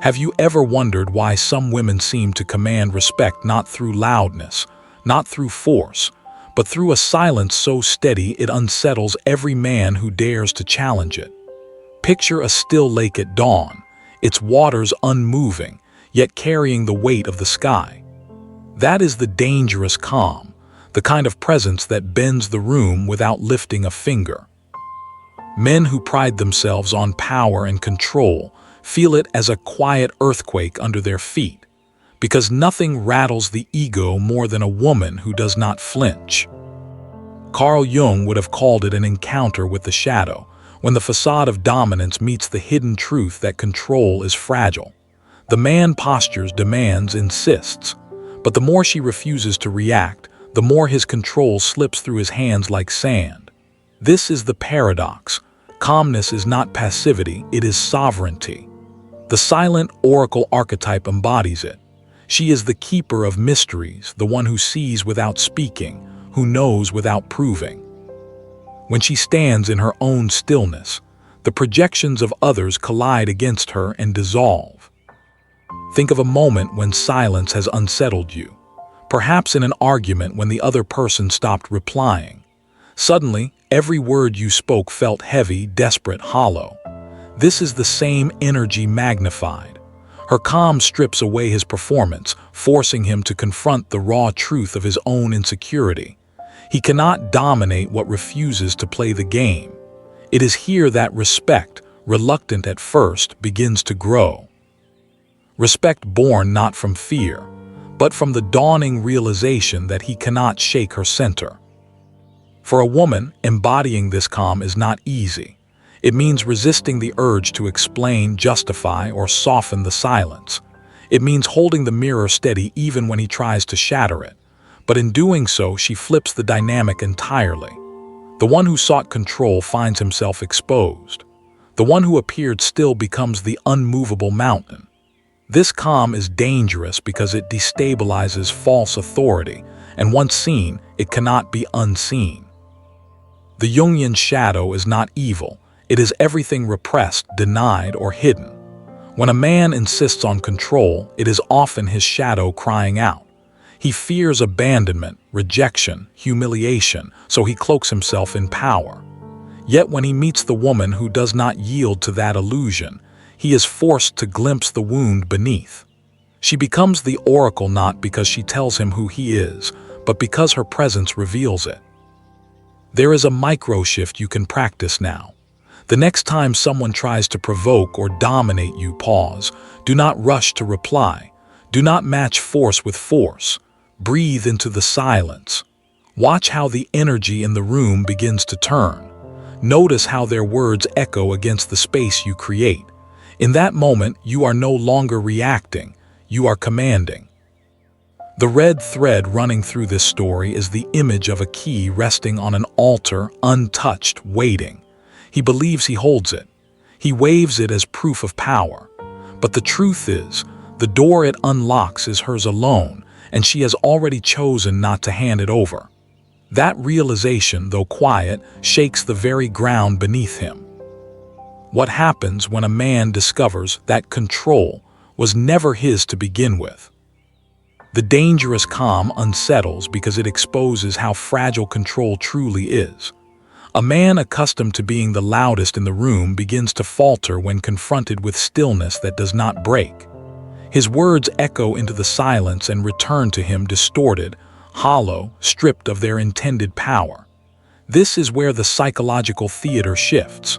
Have you ever wondered why some women seem to command respect not through loudness, not through force, but through a silence so steady it unsettles every man who dares to challenge it? Picture a still lake at dawn, its waters unmoving, yet carrying the weight of the sky. That is the dangerous calm, the kind of presence that bends the room without lifting a finger. Men who pride themselves on power and control feel it as a quiet earthquake under their feet, because nothing rattles the ego more than a woman who does not flinch. Carl Jung would have called it an encounter with the shadow, when the facade of dominance meets the hidden truth that control is fragile. The man postures, demands, insists, but the more she refuses to react, the more his control slips through his hands like sand. This is the paradox. Calmness is not passivity, it is sovereignty. The silent oracle archetype embodies it. She is the keeper of mysteries, the one who sees without speaking, who knows without proving. When she stands in her own stillness, the projections of others collide against her and dissolve. Think of a moment when silence has unsettled you, perhaps in an argument when the other person stopped replying. Suddenly, every word you spoke felt heavy, desperate, hollow. This is the same energy magnified. Her calm strips away his performance, forcing him to confront the raw truth of his own insecurity. He cannot dominate what refuses to play the game. It is here that respect, reluctant at first, begins to grow. Respect born not from fear, but from the dawning realization that he cannot shake her center. For a woman, embodying this calm is not easy. It means resisting the urge to explain, justify, or soften the silence. It means holding the mirror steady even when he tries to shatter it. But in doing so, she flips the dynamic entirely. The one who sought control finds himself exposed. The one who appeared still becomes the unmovable mountain. This calm is dangerous because it destabilizes false authority, and once seen, it cannot be unseen. The Jungian shadow is not evil. It is everything repressed, denied, or hidden. When a man insists on control, it is often his shadow crying out. He fears abandonment, rejection, humiliation, so he cloaks himself in power. Yet when he meets the woman who does not yield to that illusion, he is forced to glimpse the wound beneath. She becomes the oracle not because she tells him who he is, but because her presence reveals it. There is a micro-shift you can practice now. The next time someone tries to provoke or dominate you, pause. Do not rush to reply. Do not match force with force. Breathe into the silence. Watch how the energy in the room begins to turn. Notice how their words echo against the space you create. In that moment, you are no longer reacting, you are commanding. The red thread running through this story is the image of a key resting on an altar, untouched, waiting. He believes he holds it. He waves it as proof of power. But the truth is, the door it unlocks is hers alone, and she has already chosen not to hand it over. That realization, though quiet, shakes the very ground beneath him. What happens when a man discovers that control was never his to begin with? The dangerous calm unsettles because it exposes how fragile control truly is. A man accustomed to being the loudest in the room begins to falter when confronted with stillness that does not break. His words echo into the silence and return to him distorted, hollow, stripped of their intended power. This is where the psychological theater shifts.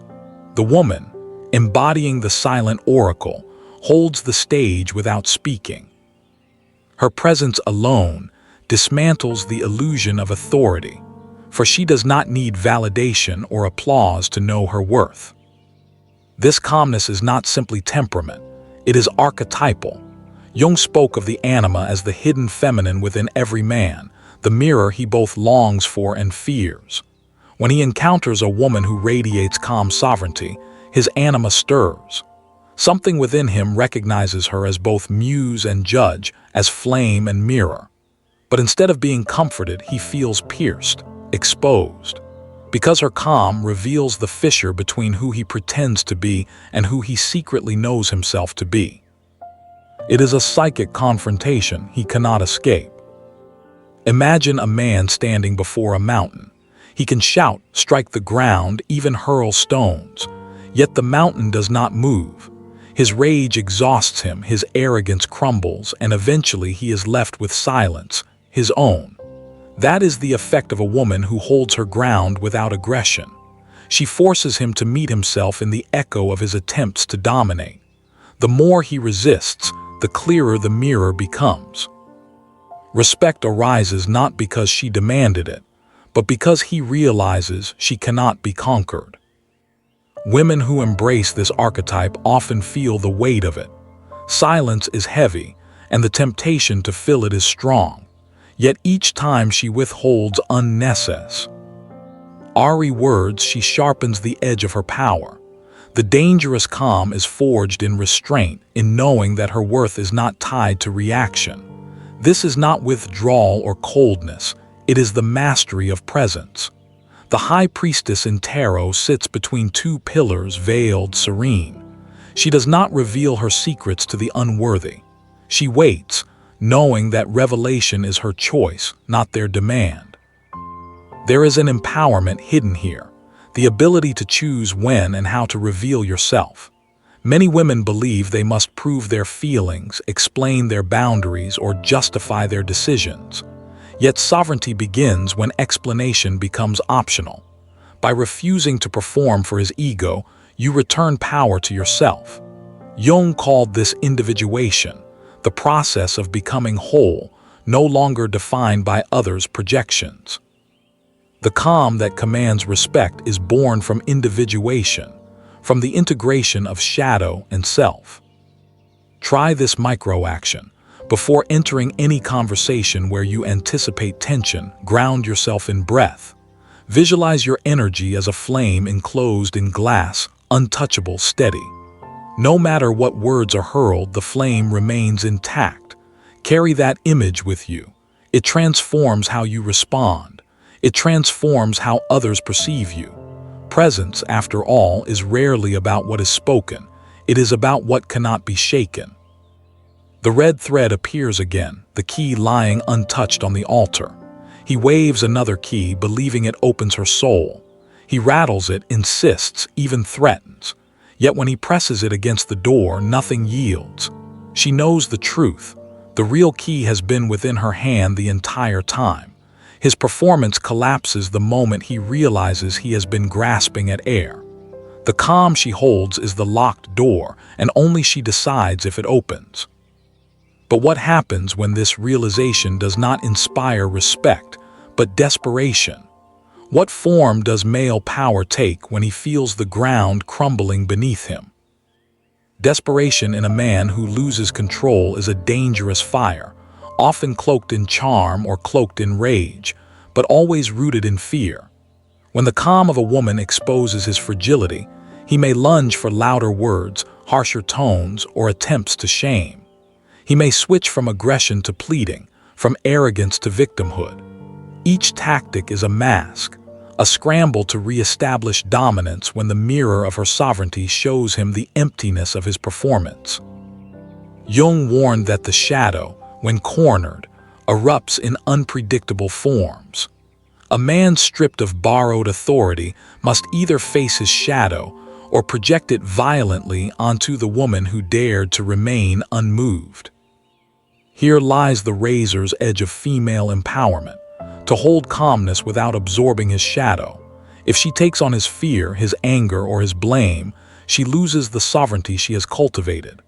The woman, embodying the silent oracle, holds the stage without speaking. Her presence alone dismantles the illusion of authority, for she does not need validation or applause to know her worth. This calmness is not simply temperament, it is archetypal. Jung spoke of the anima as the hidden feminine within every man, the mirror he both longs for and fears. When he encounters a woman who radiates calm sovereignty, his anima stirs. Something within him recognizes her as both muse and judge, as flame and mirror. But instead of being comforted, he feels pierced, exposed. Because her calm reveals the fissure between who he pretends to be and who he secretly knows himself to be. It is a psychic confrontation he cannot escape. Imagine a man standing before a mountain. He can shout, strike the ground, even hurl stones. Yet the mountain does not move. His rage exhausts him, his arrogance crumbles, and eventually he is left with silence, his own. That is the effect of a woman who holds her ground without aggression. She forces him to meet himself in the echo of his attempts to dominate. The more he resists, the clearer the mirror becomes. Respect arises not because she demanded it, but because he realizes she cannot be conquered. Women who embrace this archetype often feel the weight of it. Silence is heavy, and the temptation to fill it is strong. Yet each time she withholds unnecessary words, she sharpens the edge of her power. The dangerous calm is forged in restraint, in knowing that her worth is not tied to reaction. This is not withdrawal or coldness, it is the mastery of presence. The high priestess in tarot sits between two pillars, veiled, serene. She does not reveal her secrets to the unworthy. She waits, knowing that revelation is her choice, not their demand. There is an empowerment hidden here, the ability to choose when and how to reveal yourself. Many women believe they must prove their feelings, explain their boundaries, or justify their decisions. Yet sovereignty begins when explanation becomes optional. By refusing to perform for his ego, you return power to yourself. Jung called this individuation, the process of becoming whole, no longer defined by others' projections. The calm that commands respect is born from individuation, from the integration of shadow and self. Try this micro-action. Before entering any conversation where you anticipate tension, ground yourself in breath. Visualize your energy as a flame enclosed in glass, untouchable, steady. No matter what words are hurled, the flame remains intact. Carry that image with you. It transforms how you respond. It transforms how others perceive you. Presence, after all, is rarely about what is spoken. It is about what cannot be shaken. The red thread appears again, the key lying untouched on the altar. He waves another key, believing it opens her soul. He rattles it, insists, even threatens. Yet when he presses it against the door, nothing yields. She knows the truth. The real key has been within her hand the entire time. His performance collapses the moment he realizes he has been grasping at air. The calm she holds is the locked door, and only she decides if it opens. But what happens when this realization does not inspire respect, but desperation? What form does male power take when he feels the ground crumbling beneath him? Desperation in a man who loses control is a dangerous fire, often cloaked in charm or cloaked in rage, but always rooted in fear. When the calm of a woman exposes his fragility, he may lunge for louder words, harsher tones, or attempts to shame. He may switch from aggression to pleading, from arrogance to victimhood. Each tactic is a mask, a scramble to re-establish dominance when the mirror of her sovereignty shows him the emptiness of his performance. Jung warned that the shadow, when cornered, erupts in unpredictable forms. A man stripped of borrowed authority must either face his shadow or project it violently onto the woman who dared to remain unmoved. Here lies the razor's edge of female empowerment, to hold calmness without absorbing his shadow. If she takes on his fear, his anger, or his blame, she loses the sovereignty she has cultivated.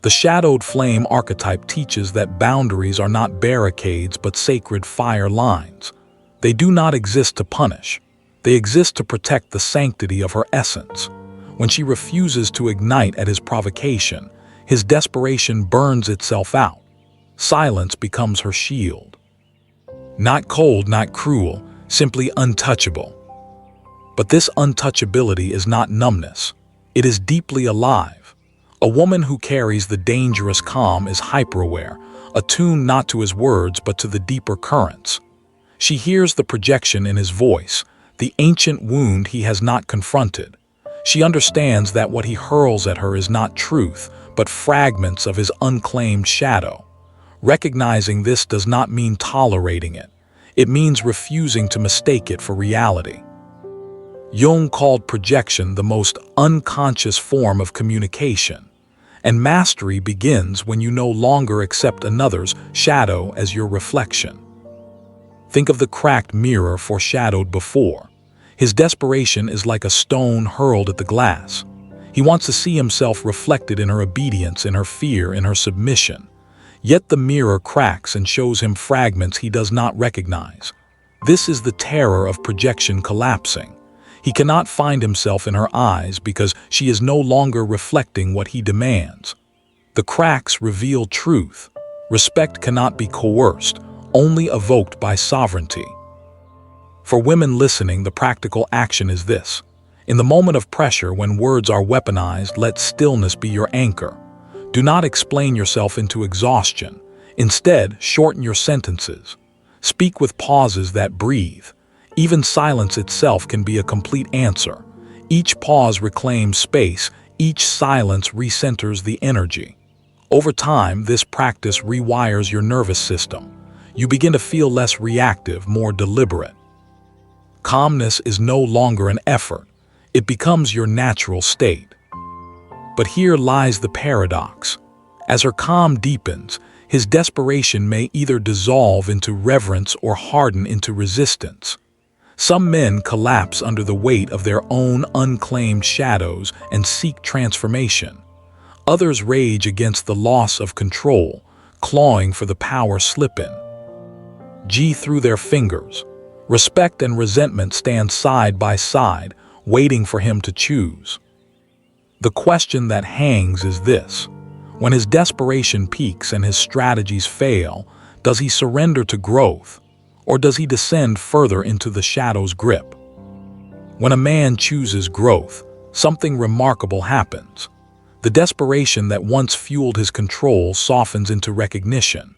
The shadowed flame archetype teaches that boundaries are not barricades but sacred fire lines. They do not exist to punish. They exist to protect the sanctity of her essence. When she refuses to ignite at his provocation, his desperation burns itself out. Silence becomes her shield. Not cold, not cruel, simply untouchable. But this untouchability is not numbness. It is deeply alive. A woman who carries the dangerous calm is hyper-aware, attuned not to his words but to the deeper currents. She hears the projection in his voice, the ancient wound he has not confronted. She understands that what he hurls at her is not truth, but fragments of his unclaimed shadow. Recognizing this does not mean tolerating it. It means refusing to mistake it for reality. Jung called projection the most unconscious form of communication, and mastery begins when you no longer accept another's shadow as your reflection. Think of the cracked mirror foreshadowed before. His desperation is like a stone hurled at the glass. He wants to see himself reflected in her obedience, in her fear, in her submission. Yet the mirror cracks and shows him fragments he does not recognize. This is the terror of projection collapsing. He cannot find himself in her eyes because she is no longer reflecting what he demands. The cracks reveal truth. Respect cannot be coerced, only evoked by sovereignty. For women listening, the practical action is this. In the moment of pressure, when words are weaponized, let stillness be your anchor. Do not explain yourself into exhaustion. Instead, shorten your sentences. Speak with pauses that breathe. Even silence itself can be a complete answer. Each pause reclaims space. Each silence recenters the energy. Over time, this practice rewires your nervous system. You begin to feel less reactive, more deliberate. Calmness is no longer an effort. It becomes your natural state. But here lies the paradox. As her calm deepens, his desperation may either dissolve into reverence or harden into resistance. Some men collapse under the weight of their own unclaimed shadows and seek transformation. Others rage against the loss of control, clawing for the power slip-in. Through their fingers. Respect and resentment stand side by side, waiting for him to choose. The question that hangs is this. When his desperation peaks and his strategies fail, does he surrender to growth, or does he descend further into the shadow's grip? When a man chooses growth, something remarkable happens. The desperation that once fueled his control softens into recognition.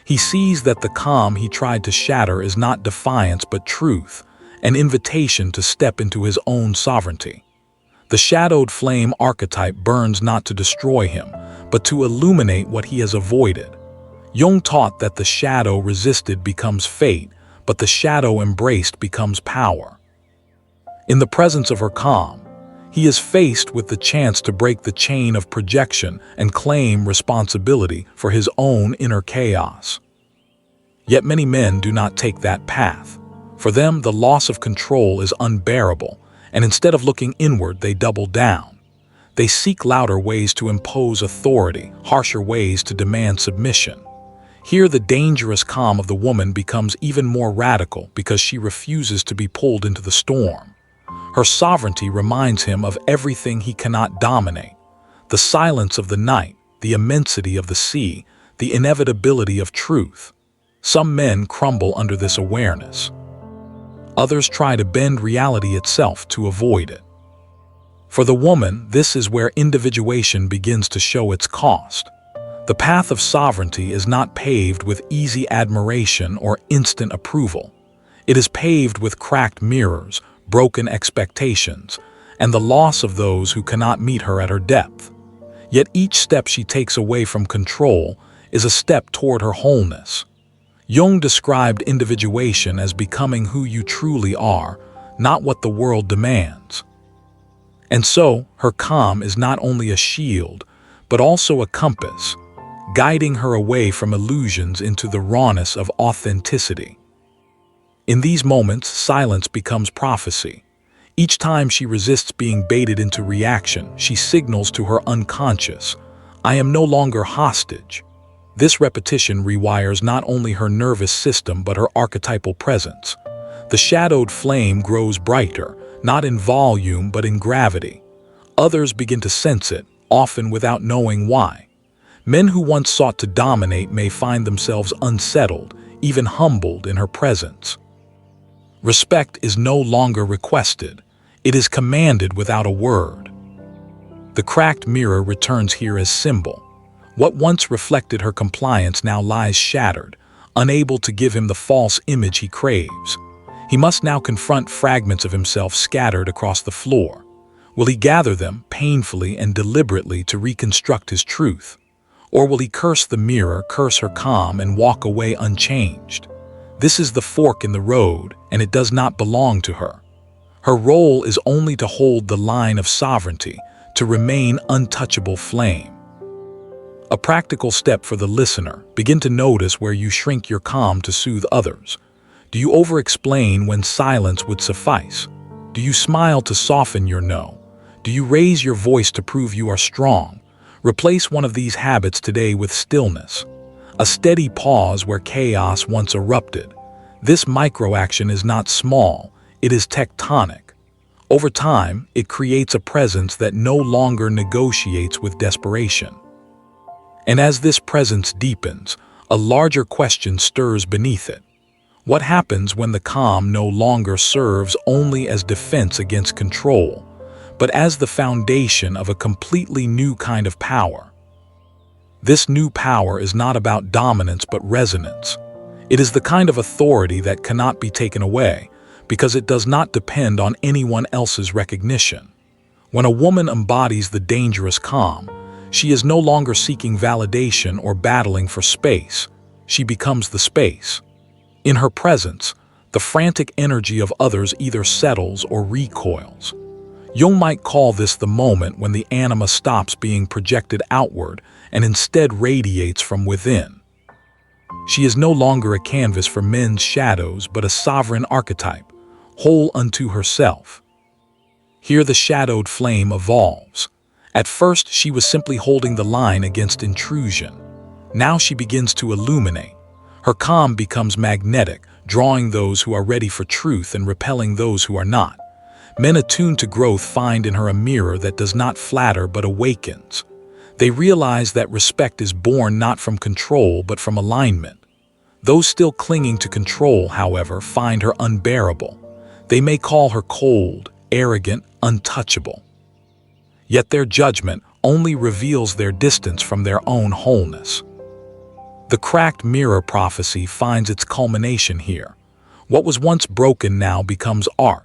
He sees that the calm he tried to shatter is not defiance but truth, an invitation to step into his own sovereignty. The shadowed flame archetype burns not to destroy him, but to illuminate what he has avoided. Jung taught that the shadow resisted becomes fate, but the shadow embraced becomes power. In the presence of her calm, he is faced with the chance to break the chain of projection and claim responsibility for his own inner chaos. Yet many men do not take that path. For them, the loss of control is unbearable, and instead of looking inward, they double down. They seek louder ways to impose authority, harsher ways to demand submission. Here, the dangerous calm of the woman becomes even more radical because she refuses to be pulled into the storm. Her sovereignty reminds him of everything he cannot dominate: the silence of the night, the immensity of the sea, the inevitability of truth. Some men crumble under this awareness. Others try to bend reality itself to avoid it. For the woman, this is where individuation begins to show its cost. The path of sovereignty is not paved with easy admiration or instant approval. It is paved with cracked mirrors, broken expectations, and the loss of those who cannot meet her at her depth. Yet each step she takes away from control is a step toward her wholeness. Jung described individuation as becoming who you truly are, not what the world demands. And so, her calm is not only a shield, but also a compass, guiding her away from illusions into the rawness of authenticity. In these moments, silence becomes prophecy. Each time she resists being baited into reaction, she signals to her unconscious, "I am no longer hostage." This repetition rewires not only her nervous system but her archetypal presence. The shadowed flame grows brighter, not in volume but in gravity. Others begin to sense it, often without knowing why. Men who once sought to dominate may find themselves unsettled, even humbled in her presence. Respect is no longer requested. It is commanded without a word. The cracked mirror returns here as symbol. What once reflected her compliance now lies shattered, unable to give him the false image he craves. He must now confront fragments of himself scattered across the floor. Will he gather them painfully and deliberately to reconstruct his truth? Or will he curse the mirror, curse her calm, and walk away unchanged? This is the fork in the road, and it does not belong to her. Her role is only to hold the line of sovereignty, to remain untouchable flame. A practical step for the listener: begin to notice where you shrink your calm to soothe others. Do you over-explain when silence would suffice? Do you smile to soften your no? Do you raise your voice to prove you are strong? Replace one of these habits today with stillness, a steady pause where chaos once erupted. This micro-action is not small, it is tectonic. Over time, it creates a presence that no longer negotiates with desperation. And as this presence deepens, a larger question stirs beneath it. What happens when the calm no longer serves only as defense against control, but as the foundation of a completely new kind of power? This new power is not about dominance but resonance. It is the kind of authority that cannot be taken away, because it does not depend on anyone else's recognition. When a woman embodies the dangerous calm, she is no longer seeking validation or battling for space. She becomes the space. In her presence, the frantic energy of others either settles or recoils. Jung might call this the moment when the anima stops being projected outward and instead radiates from within. She is no longer a canvas for men's shadows, but a sovereign archetype, whole unto herself. Here the shadowed flame evolves. At first, she was simply holding the line against intrusion. Now she begins to illuminate. Her calm becomes magnetic, drawing those who are ready for truth and repelling those who are not. Men attuned to growth find in her a mirror that does not flatter but awakens. They realize that respect is born not from control but from alignment. Those still clinging to control, however, find her unbearable. They may call her cold, arrogant, untouchable. Yet their judgment only reveals their distance from their own wholeness. The cracked mirror prophecy finds its culmination here. What was once broken now becomes art.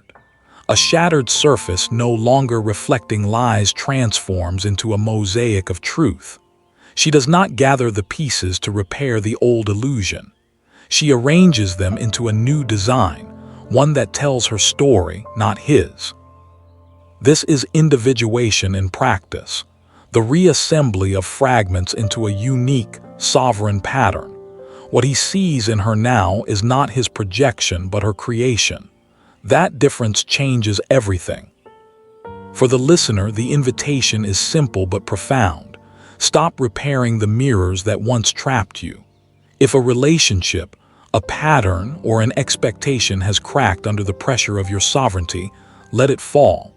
A shattered surface no longer reflecting lies transforms into a mosaic of truth. She does not gather the pieces to repair the old illusion. She arranges them into a new design, one that tells her story, not his. This is individuation in practice, the reassembly of fragments into a unique, sovereign pattern. What he sees in her now is not his projection but her creation. That difference changes everything. For the listener, the invitation is simple but profound. Stop repairing the mirrors that once trapped you. If a relationship, a pattern, or an expectation has cracked under the pressure of your sovereignty, let it fall.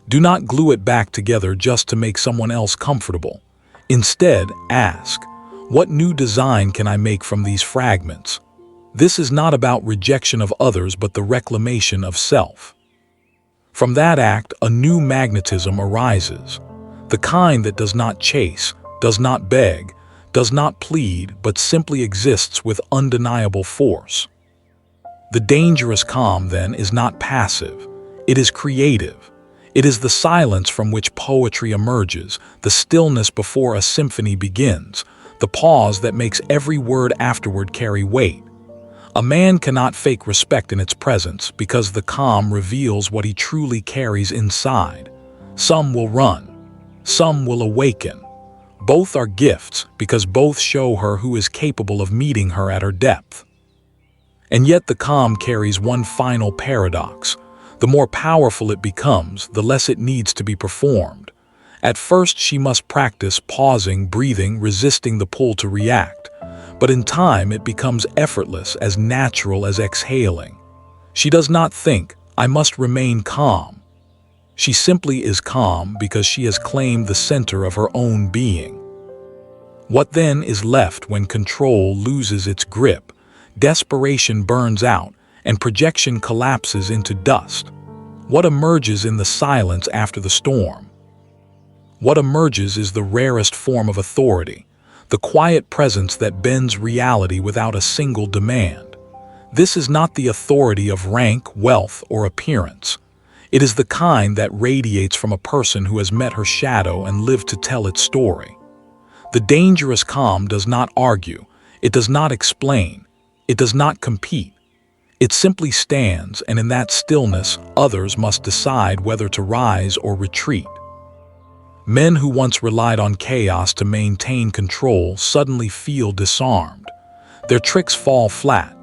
Do not glue it back together just to make someone else comfortable. Instead, ask, what new design can I make from these fragments? This is not about rejection of others but the reclamation of self. From that act, a new magnetism arises, the kind that does not chase, does not beg, does not plead, but simply exists with undeniable force. The dangerous calm, then, is not passive. It is creative. It is the silence from which poetry emerges, the stillness before a symphony begins, the pause that makes every word afterward carry weight. A man cannot fake respect in its presence because the calm reveals what he truly carries inside. Some will run. Some will awaken. Both are gifts because both show her who is capable of meeting her at her depth. And yet the calm carries one final paradox. The more powerful it becomes, the less it needs to be performed. At first, she must practice pausing, breathing, resisting the pull to react. But in time, it becomes effortless, as natural as exhaling. She does not think, I must remain calm. She simply is calm because she has claimed the center of her own being. What then is left when control loses its grip, desperation burns out, and projection collapses into dust? What emerges in the silence after the storm? What emerges is the rarest form of authority, the quiet presence that bends reality without a single demand. This is not the authority of rank, wealth, or appearance. It is the kind that radiates from a person who has met her shadow and lived to tell its story. The dangerous calm does not argue, it does not explain, it does not compete. It simply stands, and in that stillness, others must decide whether to rise or retreat. Men who once relied on chaos to maintain control suddenly feel disarmed. Their tricks fall flat.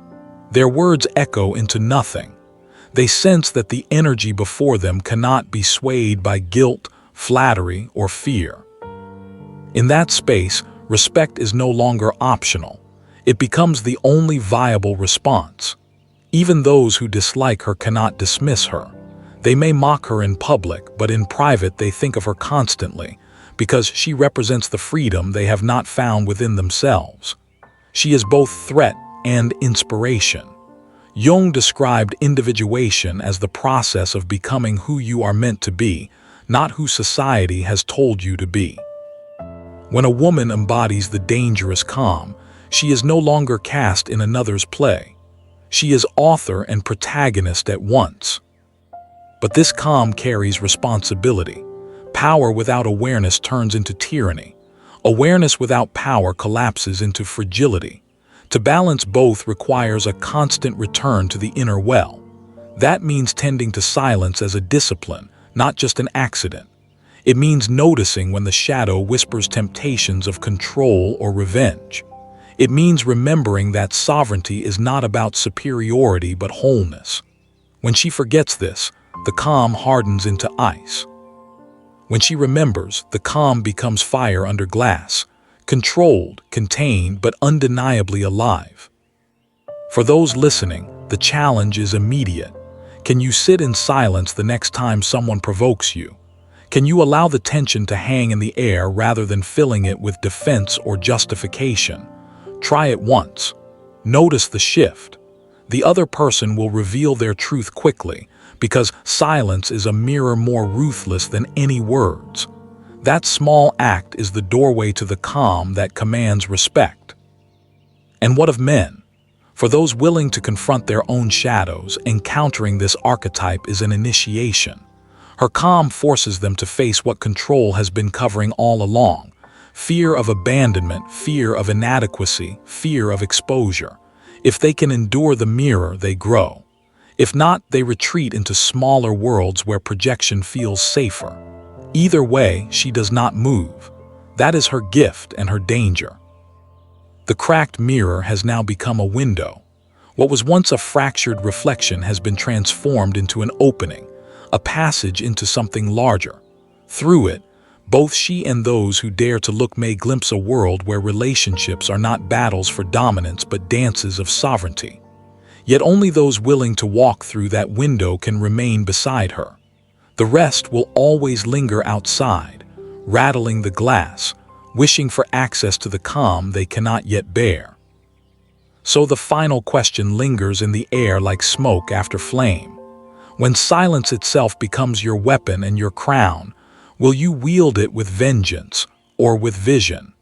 Their words echo into nothing. They sense that the energy before them cannot be swayed by guilt, flattery, or fear. In that space, respect is no longer optional. It becomes the only viable response. Even those who dislike her cannot dismiss her. They may mock her in public, but in private they think of her constantly, because she represents the freedom they have not found within themselves. She is both threat and inspiration. Jung described individuation as the process of becoming who you are meant to be, not who society has told you to be. When a woman embodies the dangerous calm, she is no longer cast in another's play. She is author and protagonist at once. But this calm carries responsibility. Power without awareness turns into tyranny. Awareness without power collapses into fragility. To balance both requires a constant return to the inner well. That means tending to silence as a discipline, not just an accident. It means noticing when the shadow whispers temptations of control or revenge. It means remembering that sovereignty is not about superiority but wholeness. When she forgets this, the calm hardens into ice. When she remembers, the calm becomes fire under glass, controlled, contained, but undeniably alive. For those listening, the challenge is immediate. Can you sit in silence the next time someone provokes you? Can you allow the tension to hang in the air rather than filling it with defense or justification? Try it once. Notice the shift. The other person will reveal their truth quickly, because silence is a mirror more ruthless than any words. That small act is the doorway to the calm that commands respect. And what of men? For those willing to confront their own shadows, encountering this archetype is an initiation. Her calm forces them to face what control has been covering all along: fear of abandonment, fear of inadequacy, fear of exposure. If they can endure the mirror, they grow. If not, they retreat into smaller worlds where projection feels safer. Either way, she does not move. That is her gift and her danger. The cracked mirror has now become a window. What was once a fractured reflection has been transformed into an opening, a passage into something larger. Through it, both she and those who dare to look may glimpse a world where relationships are not battles for dominance but dances of sovereignty. Yet only those willing to walk through that window can remain beside her. The rest will always linger outside, rattling the glass, wishing for access to the calm they cannot yet bear. So the final question lingers in the air like smoke after flame. When silence itself becomes your weapon and your crown, will you wield it with vengeance or with vision?